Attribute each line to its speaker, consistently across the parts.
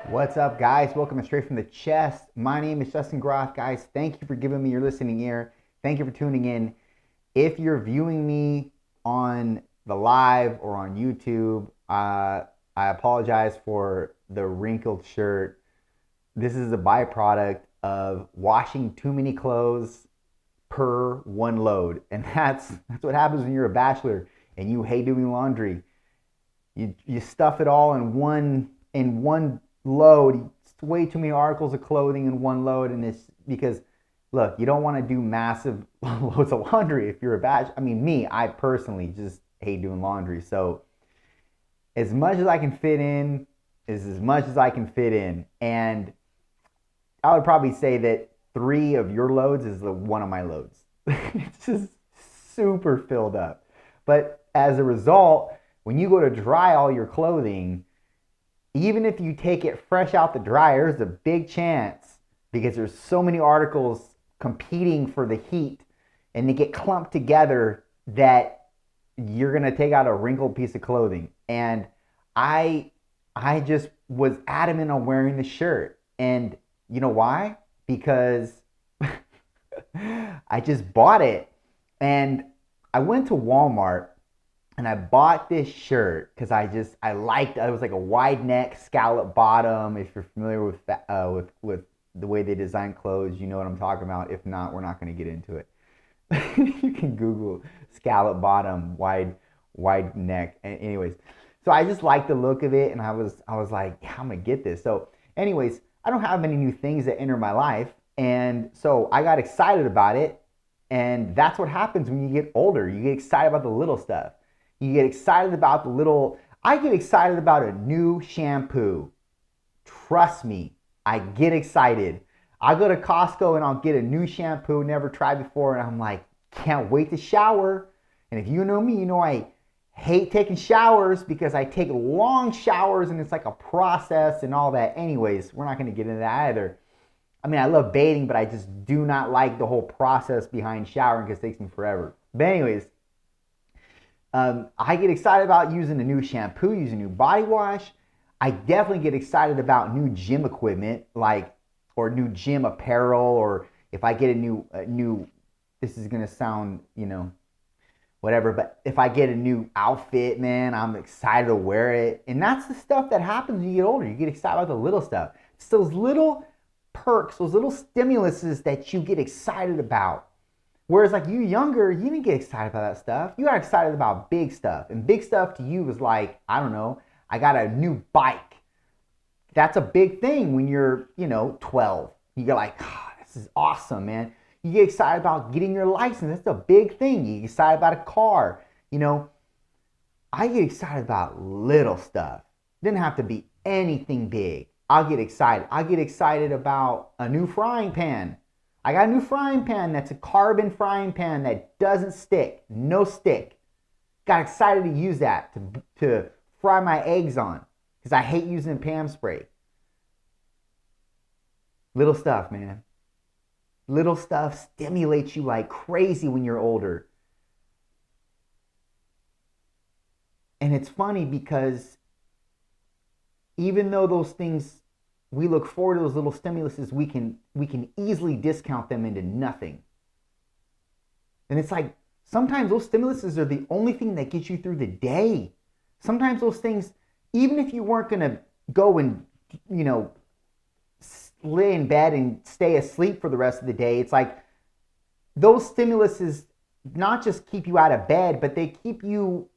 Speaker 1: What's up, guys? Welcome to Straight from the Chest. My name is Justin Groth. Guys, thank you for giving me your listening ear. Thank you for tuning in. If you're viewing me on the live or on YouTube, I apologize for the wrinkled shirt. This is a byproduct of washing too many clothes per one load. And that's what happens when you're a bachelor and you hate doing laundry. You stuff it all in one load. It's way too many articles of clothing in one load, and it's because look, you don't want to do massive loads of laundry if you're a batch. I mean, I personally just hate doing laundry. So as much as I can fit in is as much as I can fit in, and I would probably say that three of your loads is the one of my loads. It's just super filled up. But as a result, when you go to dry all your clothing, even if you take it fresh out the dryer, there's a big chance because there's so many articles competing for the heat and they get clumped together that you're going to take out a wrinkled piece of clothing. And I I just was adamant on wearing the shirt. And you know why? Because I just bought it. And I went to Walmart and I bought this shirt because I liked it. Was like a wide neck scallop bottom. If you're familiar with the way they design clothes, you know what I'm talking about. If not, we're not going to get into it. You can Google scallop bottom, wide neck. Anyways, so I just liked the look of it, and I was like, yeah, I'm gonna get this. So, anyways, I don't have many new things that enter my life, and so I got excited about it. And that's what happens when you get older. You get excited about the little stuff. You get excited about the little. I get excited about a new shampoo. Trust me, I get excited. I go to Costco and I'll get a new shampoo never tried before, and I'm like, can't wait to shower. And if you know me, you know I hate taking showers because I take long showers and it's like a process and all that. Anyways, we're not going to get into that either. I mean, I love bathing, but I just do not like the whole process behind showering because it takes me forever. But anyways, I get excited about using a new shampoo, using a new body wash. I definitely get excited about new gym equipment, like or new gym apparel, or if I get a new. This is gonna sound, whatever, but if I get a new outfit, man, I'm excited to wear it. And that's the stuff that happens when you get older. You get excited about the little stuff. It's those little perks, those little stimuluses that you get excited about. Whereas like you younger, you didn't get excited about that stuff. You got excited about big stuff. And big stuff to you was like, I don't know, I got a new bike. That's a big thing when you're, 12. You get like, oh, this is awesome, man. You get excited about getting your license. That's a big thing. You get excited about a car. I get excited about little stuff. It doesn't have to be anything big. I'll get excited. I get excited about a new frying pan. I got a new frying pan that's a carbon frying pan that doesn't stick. No stick. Got excited to use that to fry my eggs on because I hate using Pam spray. Little stuff, man. Little stuff stimulates you like crazy when you're older. And it's funny because even though those things, we look forward to those little stimuluses, we can easily discount them into nothing. And it's like sometimes those stimuluses are the only thing that gets you through the day. Sometimes those things, even if you weren't gonna go and you know lay in bed and stay asleep for the rest of the day, it's like those stimuluses not just keep you out of bed, but they keep you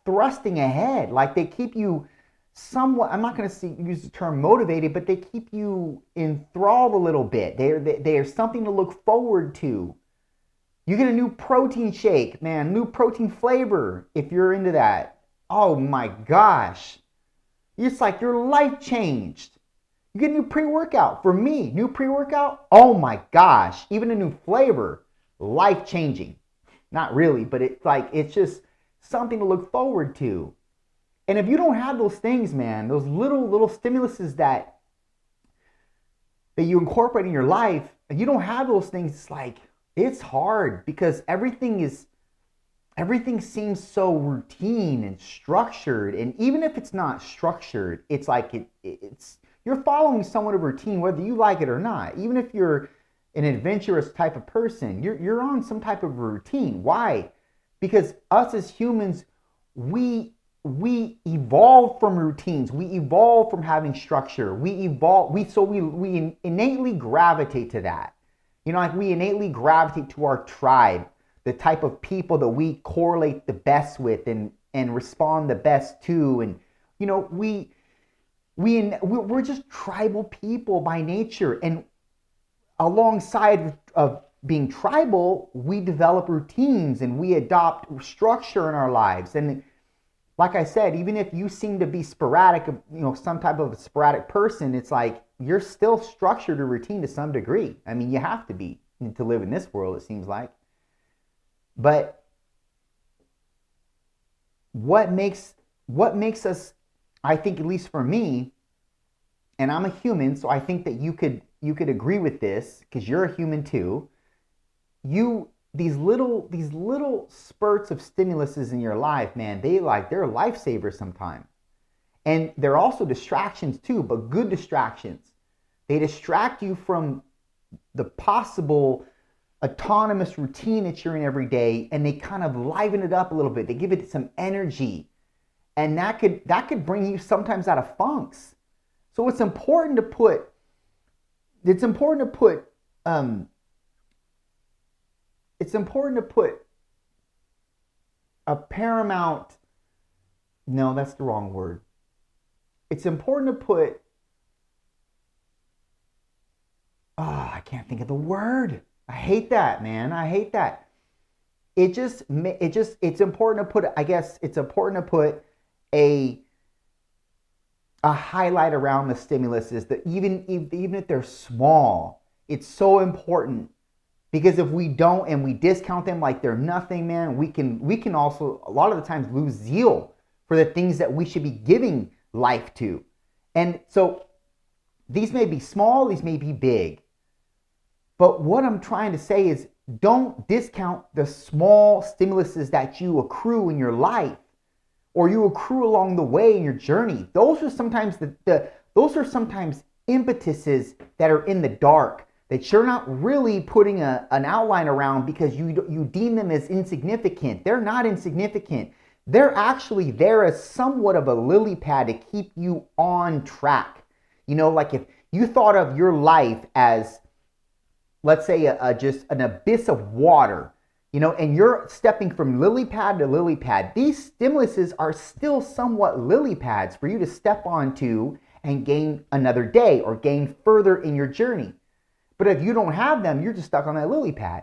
Speaker 1: thrusting ahead. Like they keep you somewhat, I'm not going to use the term motivated, but they keep you enthralled a little bit. They are something to look forward to. You get a new protein shake, man, new protein flavor if you're into that. Oh my gosh. It's like your life changed. You get a new pre-workout. For me, new pre-workout, oh my gosh, even a new flavor, life changing. Not really, but it's just something to look forward to. And if you don't have those things, man, those little stimuluses that you incorporate in your life, and you don't have those things, it's hard because everything seems so routine and structured. And even if it's not structured, it's like it's you're following somewhat of routine, whether you like it or not. Even if you're an adventurous type of person, you're on some type of routine. Why? Because us as humans, we evolve from routines. We evolve from having structure. We innately gravitate to that. Like we innately gravitate to our tribe, the type of people that we correlate the best with and respond the best to. And we're just tribal people by nature. And alongside of being tribal, we develop routines and we adopt structure in our lives. And like I said, even if you seem to be sporadic, some type of a sporadic person, it's like you're still structured or routine to some degree. I mean, you have to be to live in this world, it seems like. But what makes us, I think, at least for me, and I'm a human, so I think that you could agree with this because you're a human too. These little spurts of stimuluses in your life, man, they're lifesavers sometimes. And they're also distractions too, but good distractions. They distract you from the possible autonomous routine that you're in every day, and they kind of liven it up a little bit. They give it some energy. And that could bring you sometimes out of funks. So it's important to put a paramount, no, that's the wrong word. It's important to put, I can't think of the word. I hate that, man. I hate that. It's important to put, I guess it's important to put a highlight around the stimulus is that even if they're small, it's so important. Because if we don't and we discount them like they're nothing, man, we can also a lot of the times lose zeal for the things that we should be giving life to. And so these may be small, these may be big. But what I'm trying to say is don't discount the small stimuluses that you accrue in your life or you accrue along the way in your journey. Those are sometimes sometimes impetuses that are in the dark that you're not really putting an outline around because you deem them as insignificant. They're not insignificant. They're actually there as somewhat of a lily pad to keep you on track. Like if you thought of your life as, let's say, just an abyss of water, and you're stepping from lily pad to lily pad, these stimuluses are still somewhat lily pads for you to step onto and gain another day or gain further in your journey. But if you don't have them, you're just stuck on that lily pad.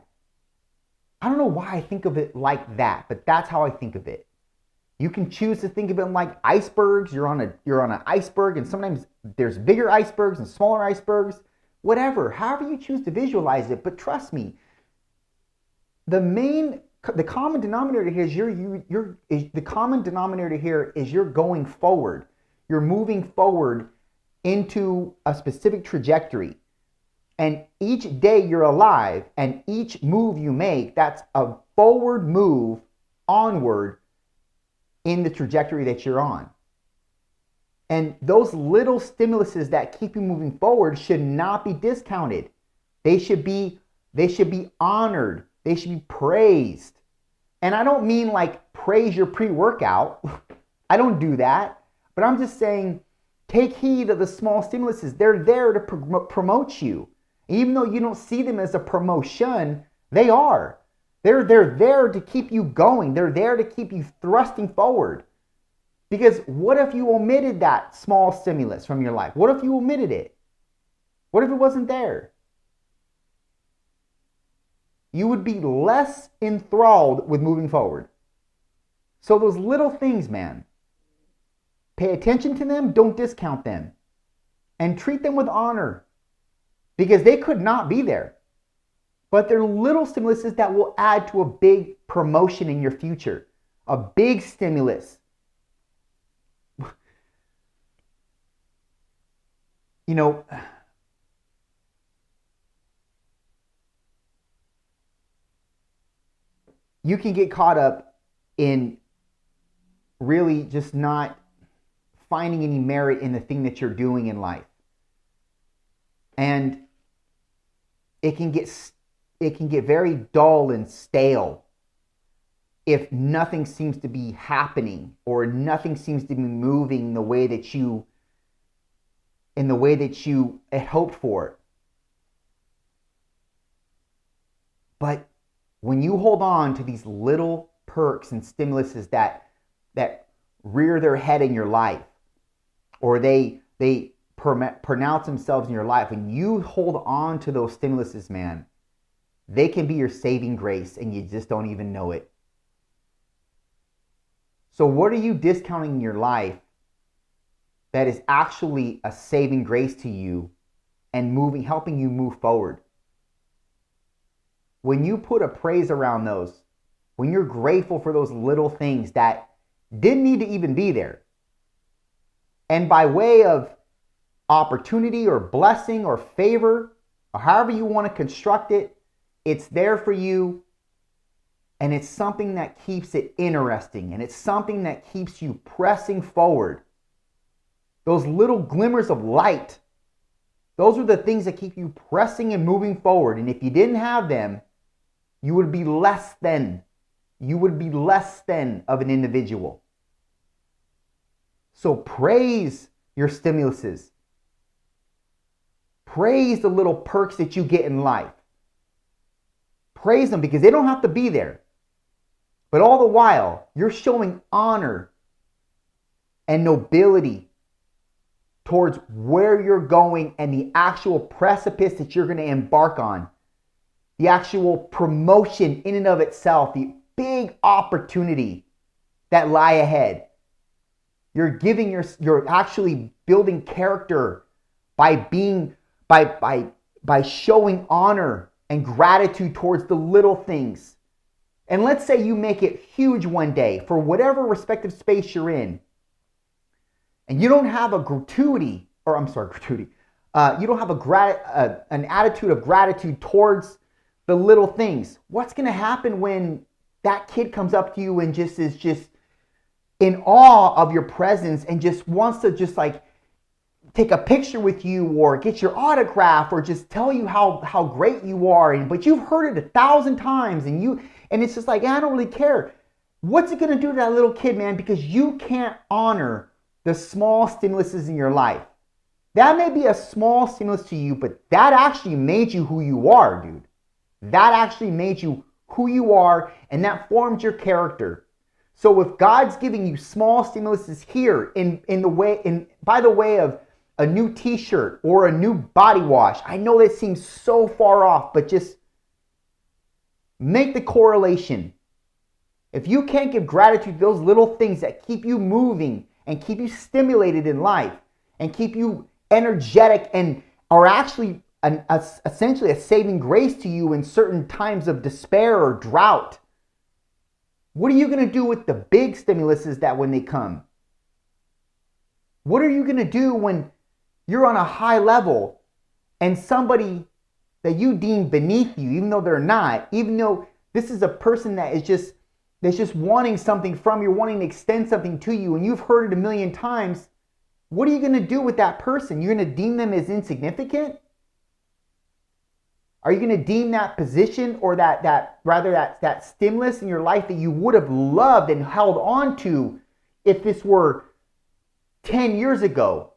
Speaker 1: I don't know why I think of it like that, but that's how I think of it. You can choose to think of it like icebergs. You're on an iceberg, and sometimes there's bigger icebergs and smaller icebergs. Whatever, however you choose to visualize it. But trust me, the common denominator here is you're going forward. You're moving forward into a specific trajectory. And each day you're alive and each move you make, that's a forward move onward in the trajectory that you're on. And those little stimuluses that keep you moving forward should not be discounted. They should be honored. They should be praised. And I don't mean like praise your pre-workout. I don't do that. But I'm just saying take heed of the small stimuluses. They're there to promote you. Even though you don't see them as a promotion, they are. They're there to keep you going. They're there to keep you thrusting forward. Because what if you omitted that small stimulus from your life? What if you omitted it? What if it wasn't there? You would be less enthralled with moving forward. So those little things, man, pay attention to them, don't discount them, and treat them with honor. Because they could not be there. But they're little stimuluses that will add to a big promotion in your future. A big stimulus. You can get caught up in really just not finding any merit in the thing that you're doing in life. And it can get very dull and stale if nothing seems to be happening or nothing seems to be moving in the way that you had hoped for. But when you hold on to these little perks and stimuluses that rear their head in your life, or they pronounce themselves in your life, when you hold on to those stimuluses, man, they can be your saving grace and you just don't even know it. So what are you discounting in your life that is actually a saving grace to you and helping you move forward? When you put a praise around those, when you're grateful for those little things that didn't need to even be there, and by way of opportunity or blessing or favor, or however you want to construct it, it's there for you, and it's something that keeps it interesting, and it's something that keeps you pressing forward. Those little glimmers of light, those are the things that keep you pressing and moving forward. And if you didn't have them, you would be less than. You would be less than of an individual. So praise your stimuluses. Praise the little perks that you get in life. Praise them because they don't have to be there. But all the while, you're showing honor and nobility towards where you're going and the actual precipice that you're going to embark on. The actual promotion in and of itself, the big opportunity that lie ahead. You're actually building character by showing honor and gratitude towards the little things. And let's say you make it huge one day for whatever respective space you're in, and you don't have a gratuity, or I'm sorry, gratuity. You don't have an attitude of gratitude towards the little things. What's going to happen when that kid comes up to you and just is just in awe of your presence and just wants to just like take a picture with you or get your autograph or just tell you how great you are, but you've heard it 1,000 times and it's just like, I don't really care. What's it going to do to that little kid, man? Because you can't honor the small stimuluses in your life. That may be a small stimulus to you, but that actually made you who you are, dude. That actually made you who you are, and that formed your character. So if God's giving you small stimuluses here by the way of a new t-shirt or a new body wash, I know that seems so far off, but just make the correlation. If you can't give gratitude to those little things that keep you moving and keep you stimulated in life and keep you energetic and are actually essentially a saving grace to you in certain times of despair or drought, what are you going to do with the big stimuluses that when they come? What are you going to do when you're on a high level and somebody that you deem beneath you, even though they're not, even though this is a person that's just wanting something from you, wanting to extend something to you, and you've heard it 1,000,000 times, what are you going to do with that person? You're going to deem them as insignificant? Are you going to deem that position or that stimulus in your life that you would have loved and held on to if this were 10 years ago?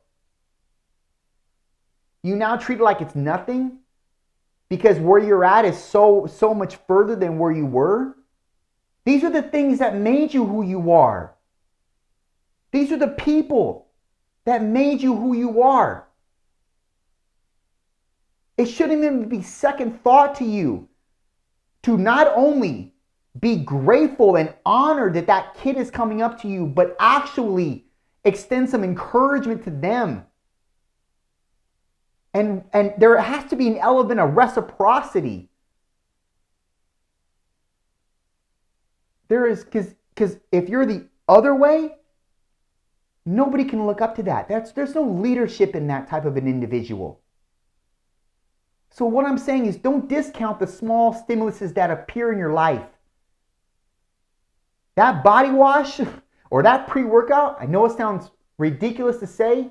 Speaker 1: You now treat it like it's nothing because where you're at is so much further than where you were? These are the things that made you who you are. These are the people that made you who you are. It shouldn't even be second thought to you to not only be grateful and honored that that kid is coming up to you, but actually extend some encouragement to them. And there has to be an element of reciprocity. There is, because if you're the other way, nobody can look up to that. There's no leadership in that type of an individual. So what I'm saying is don't discount the small stimuluses that appear in your life that body wash or that pre-workout, I know it sounds ridiculous to say,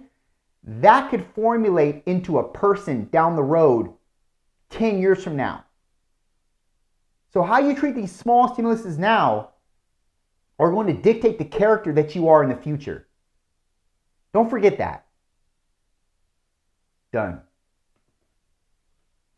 Speaker 1: that could formulate into a person down the road 10 years from now. So how you treat these small stimuluses now are going to dictate the character that you are in the future. Don't forget that. Done.